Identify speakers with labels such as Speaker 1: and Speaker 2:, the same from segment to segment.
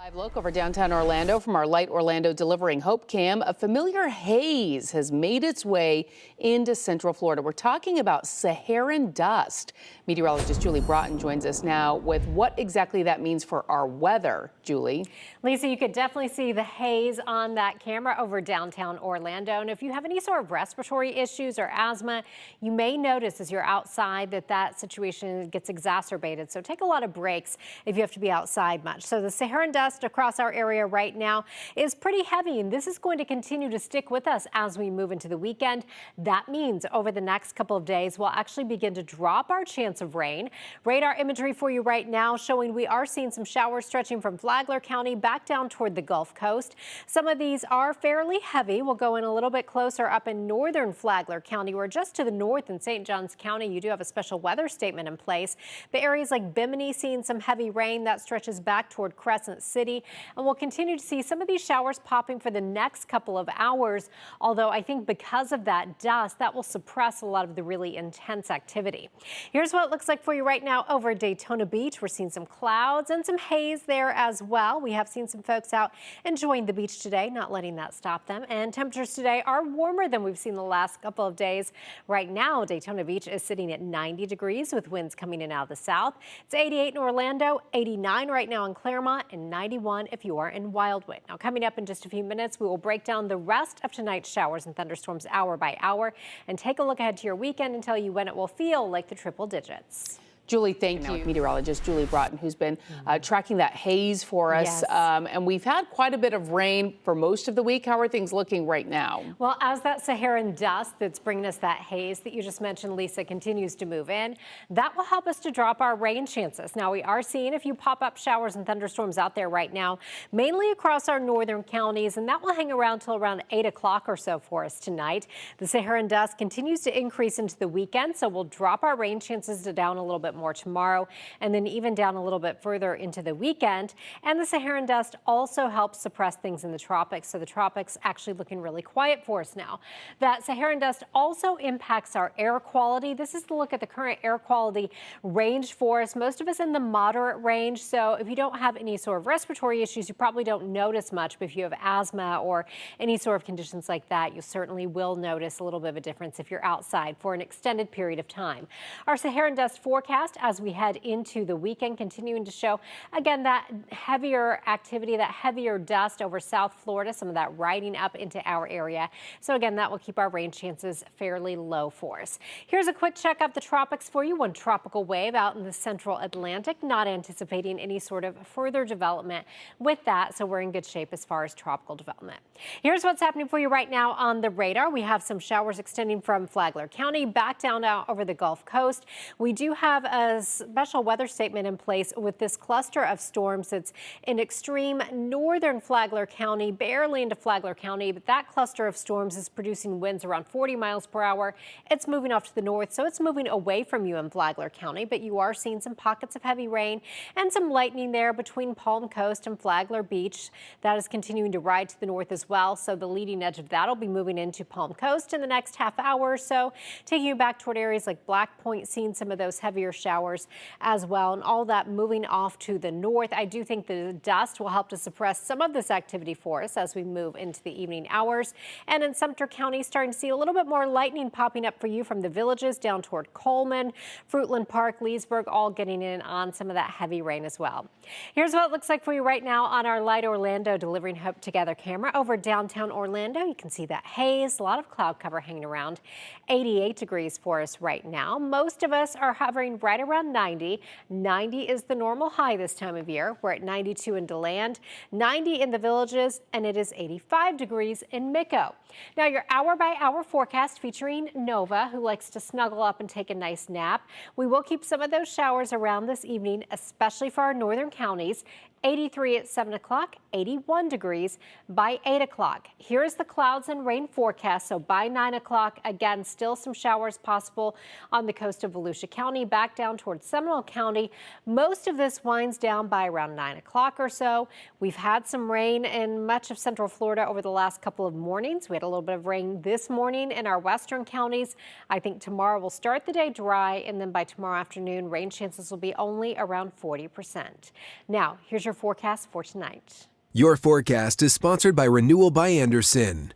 Speaker 1: Live look over downtown Orlando from our Light Orlando Delivering Hope cam. A familiar haze has made its way into Central Florida. We're talking about Saharan dust. Meteorologist Julie Broughton joins us now with what exactly that means for our weather. Julie.
Speaker 2: Lisa, you could definitely see the haze on that camera over downtown Orlando. And if you have any sort of respiratory issues or asthma, you may notice as you're outside that situation gets exacerbated. So take a lot of breaks if you have to be outside much. So the Saharan dust across our area right now is pretty heavy, and this is going to continue to stick with us as we move into the weekend. That means over the next couple of days, we'll actually begin to drop our chance of rain. Radar imagery for you right now showing we are seeing some showers stretching from Flagler County back down toward the Gulf Coast. Some of these are fairly heavy. We'll go in a little bit closer up in northern Flagler County, or just to the north in St. Johns County. You do have a special weather statement in place. But areas like Bimini seeing some heavy rain that stretches back toward Crescent City. And we'll continue to see some of these showers popping for the next couple of hours. Although I think because of that dust, that will suppress a lot of the really intense activity. Here's what it looks like for you right now over Daytona Beach. We're seeing some clouds and some haze there as well. We have seen some folks out enjoying the beach today, not letting that stop them. And temperatures today are warmer than we've seen the last couple of days. Right now, Daytona Beach is sitting at 90 degrees with winds coming in out of the south. It's 88 in Orlando, 89 right now in Claremont, and 91 if you are in Wildwood. Now, coming up in just a few minutes, we will break down the rest of tonight's showers and thunderstorms hour by hour and take a look ahead to your weekend and tell you when it will feel like the triple digits.
Speaker 1: Julie, thank you. Meteorologist Julie Broughton, who's been tracking that haze for us.
Speaker 2: Yes.
Speaker 1: And we've had quite a bit of rain for most of the week. How are things looking right now?
Speaker 2: Well, as that Saharan dust that's bringing us that haze that you just mentioned, Lisa, continues to move in, that will help us to drop our rain chances. Now, we are seeing a few pop-up showers and thunderstorms out there right now, mainly across our northern counties, and that will hang around till around 8 o'clock or so for us tonight. The Saharan dust continues to increase into the weekend, so we'll drop our rain chances down a little bit more tomorrow, and then even down a little bit further into the weekend. And the Saharan dust also helps suppress things in the tropics, so the tropics actually looking really quiet for us now. That Saharan dust also impacts our air quality. This is the look at the current air quality range for us. Most of us in the moderate range, so if you don't have any sort of respiratory issues, you probably don't notice much, but if you have asthma or any sort of conditions like that, you certainly will notice a little bit of a difference if you're outside for an extended period of time. Our Saharan dust forecast as we head into the weekend, continuing to show, again, that heavier activity, that heavier dust over South Florida, some of that riding up into our area. So again, that will keep our rain chances fairly low for us. Here's a quick check of the tropics for you. One tropical wave out in the central Atlantic, not anticipating any sort of further development with that. So we're in good shape as far as tropical development. Here's what's happening for you right now on the radar. We have some showers extending from Flagler County back down out over the Gulf Coast. We do have a special weather statement in place with this cluster of storms that's in extreme northern Flagler County, barely into Flagler County, but that cluster of storms is producing winds around 40 miles per hour. It's moving off to the north, so it's moving away from you in Flagler County, but you are seeing some pockets of heavy rain and some lightning there between Palm Coast and Flagler Beach. That is continuing to ride to the north as well, so the leading edge of that will be moving into Palm Coast in the next half hour or so, taking you back toward areas like Black Point, seeing some of those heavier showers as well, and all that moving off to the north. I do think the dust will help to suppress some of this activity for us as we move into the evening hours. And in Sumter County, starting to see a little bit more lightning popping up for you from the villages down toward Coleman, Fruitland Park, Leesburg, all getting in on some of that heavy rain as well. Here's what it looks like for you right now on our Light Orlando Delivering Hope Together camera over downtown Orlando. You can see that haze, a lot of cloud cover hanging around. 88 degrees for us right now. Most of us are hovering right around 90. 90 is the normal high this time of year. We're at 92 in DeLand, 90 in the villages, and it is 85 degrees in Mico. Now, your hour-by-hour forecast featuring Nova, who likes to snuggle up and take a nice nap. We will keep some of those showers around this evening, especially for our northern counties. 83 at 7 o'clock, 81 degrees by 8 o'clock. Here's the clouds and rain forecast. So by 9 o'clock, again, still some showers possible on the coast of Volusia County, back down towards Seminole County. Most of this winds down by around 9 o'clock or so. We've had some rain in much of central Florida over the last couple of mornings. We had a little bit of rain this morning in our western counties. I think tomorrow will start the day dry, and then by tomorrow afternoon, rain chances will be only around 40%. Now, here's your your forecast for tonight.
Speaker 3: Your forecast is sponsored by Renewal by Andersen.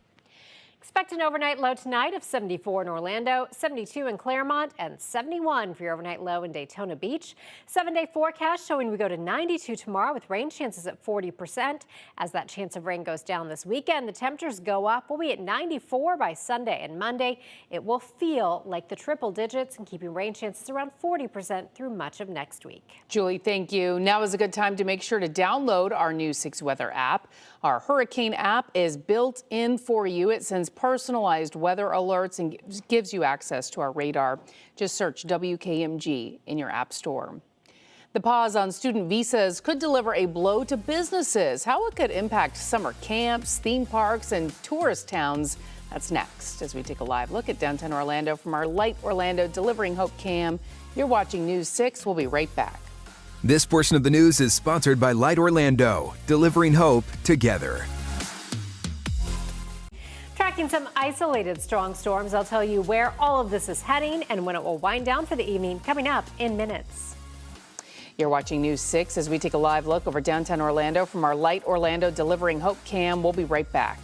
Speaker 2: Expect an overnight low tonight of 74 in Orlando, 72 in Claremont, and 71 for your overnight low in Daytona Beach. 7-day forecast showing we go to 92 tomorrow with rain chances at 40%. As that chance of rain goes down this weekend, the temperatures go up. We'll be at 94 by Sunday and Monday. It will feel like the triple digits and keeping rain chances around 40% through much of next week.
Speaker 1: Julie, thank you. Now is a good time to make sure to download our new 6 Weather app. Our hurricane app is built in for you. It sends personalized weather alerts and gives you access to our radar. Just search WKMG in your app store. The pause on student visas could deliver a blow to businesses. How it could impact summer camps, theme parks, and tourist towns. That's next as we take a live look at downtown Orlando from our Light Orlando Delivering Hope cam. You're watching News 6. We'll be right back.
Speaker 3: This portion of the news is sponsored by Light Orlando, delivering hope together.
Speaker 2: Tracking some isolated strong storms, I'll tell you where all of this is heading and when it will wind down for the evening, coming up in minutes.
Speaker 1: You're watching News 6 as we take a live look over downtown Orlando from our Light Orlando Delivering Hope cam. We'll be right back.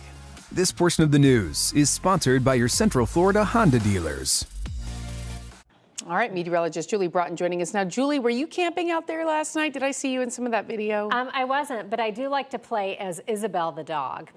Speaker 3: This portion of the news is sponsored by your Central Florida Honda dealers.
Speaker 1: All right, meteorologist Julie Broughton joining us now. Julie, were you camping out there last night? Did I see you in some of that video?
Speaker 2: I wasn't, but I do like to play as Isabel the dog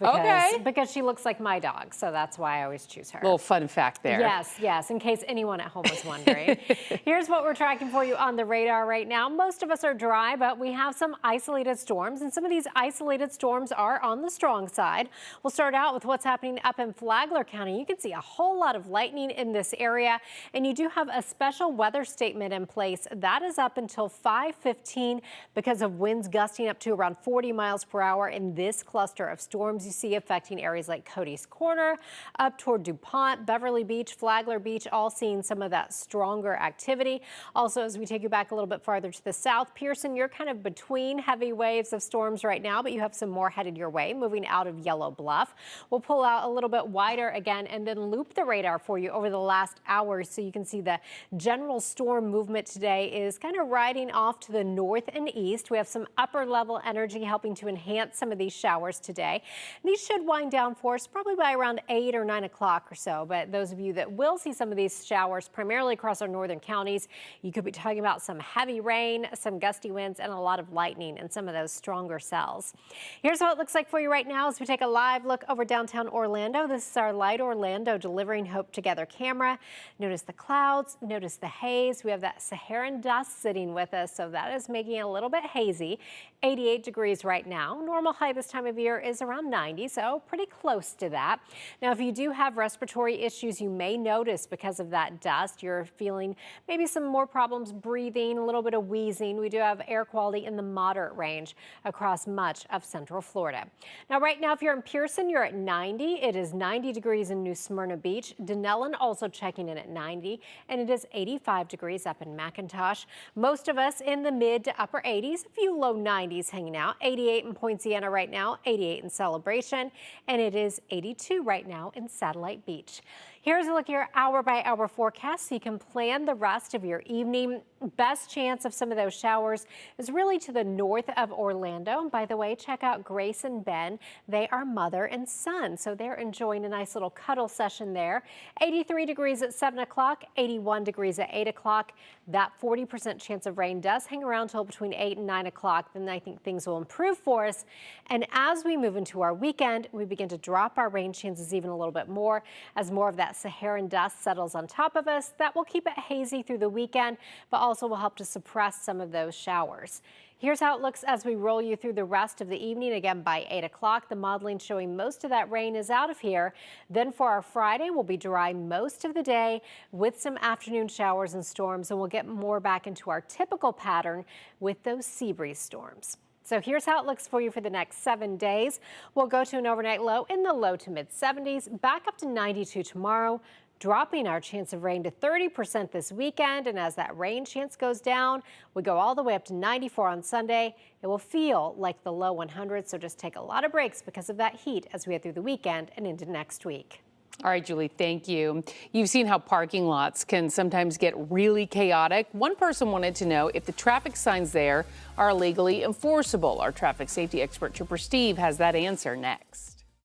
Speaker 2: because she looks like my dog, so that's why I always choose her.
Speaker 1: Little fun fact there.
Speaker 2: Yes, in case anyone at home was wondering. Here's what we're tracking for you on the radar right now. Most of us are dry, but we have some isolated storms, and some of these isolated storms are on the strong side. We'll start out with what's happening up in Flagler County. You can see a whole lot of lightning in this area, and you do have a special weather statement in place. That is up until 5:15 because of winds gusting up to around 40 miles per hour in this cluster of storms you see affecting areas like Cody's Corner, up toward DuPont, Beverly Beach, Flagler Beach, all seeing some of that stronger activity. Also, as we take you back a little bit farther to the south, Pearson, you're kind of between heavy waves of storms right now, but you have some more headed your way, moving out of Yellow Bluff. We'll pull out a little bit wider again and then loop the radar for you over the last hour so you can see the general storm movement today is kind of riding off to the north and east. We have some upper level energy helping to enhance some of these showers today. These should wind down for us probably by around 8 or 9 o'clock or so. But those of you that will see some of these showers primarily across our northern counties, you could be talking about some heavy rain, some gusty winds, and a lot of lightning in some of those stronger cells. Here's what it looks like for you right now as we take a live look over downtown Orlando. This is our Light Orlando Delivering Hope Together camera. Notice the clouds, notice the haze. We have that Saharan dust sitting with us, so that is making it a little bit hazy. 88 degrees right now. Normal high this time of year is around 90, so pretty close to that. Now, if you do have respiratory issues, you may notice because of that dust, you're feeling maybe some more problems breathing, a little bit of wheezing. We do have air quality in the moderate range across much of Central Florida. Now, right now, if you're in Pearson, you're at 90. It is 90 degrees in New Smyrna Beach. Denellen also checking in at 90, and it is 85 degrees up in McIntosh. Most of us in the mid to upper 80s, a few low 90s hanging out. 88 in Point Siena right now, 88 in Celebration, and it is 82 right now in Satellite Beach. Here's a look at your hour-by-hour forecast so you can plan the rest of your evening. Best chance of some of those showers is really to the north of Orlando. And by the way, check out Grace and Ben. They are mother and son, so they're enjoying a nice little cuddle session there. 83 degrees at 7 o'clock, 81 degrees at 8 o'clock. That 40% chance of rain does hang around till between 8 and 9 o'clock. Then I think things will improve for us. And as we move into our weekend, we begin to drop our rain chances even a little bit more as more of that Saharan dust settles on top of us. That will keep it hazy through the weekend, but also will help to suppress some of those showers. Here's how it looks as we roll you through the rest of the evening. Again, by 8 o'clock, the modeling showing most of that rain is out of here. Then for our Friday, we'll be dry most of the day with some afternoon showers and storms, and we'll get more back into our typical pattern with those sea breeze storms. So here's how it looks for you for the next 7 days. We'll go to an overnight low in the low to mid 70s, back up to 92 tomorrow, dropping our chance of rain to 30% this weekend. And as that rain chance goes down, we go all the way up to 94 on Sunday. It will feel like the low 100s, so just take a lot of breaks because of that heat as we head through the weekend and into next week.
Speaker 1: All right, Julie, thank you. You've seen how parking lots can sometimes get really chaotic. One person wanted to know if the traffic signs there are legally enforceable. Our traffic safety expert, Trooper Steve, has that answer next.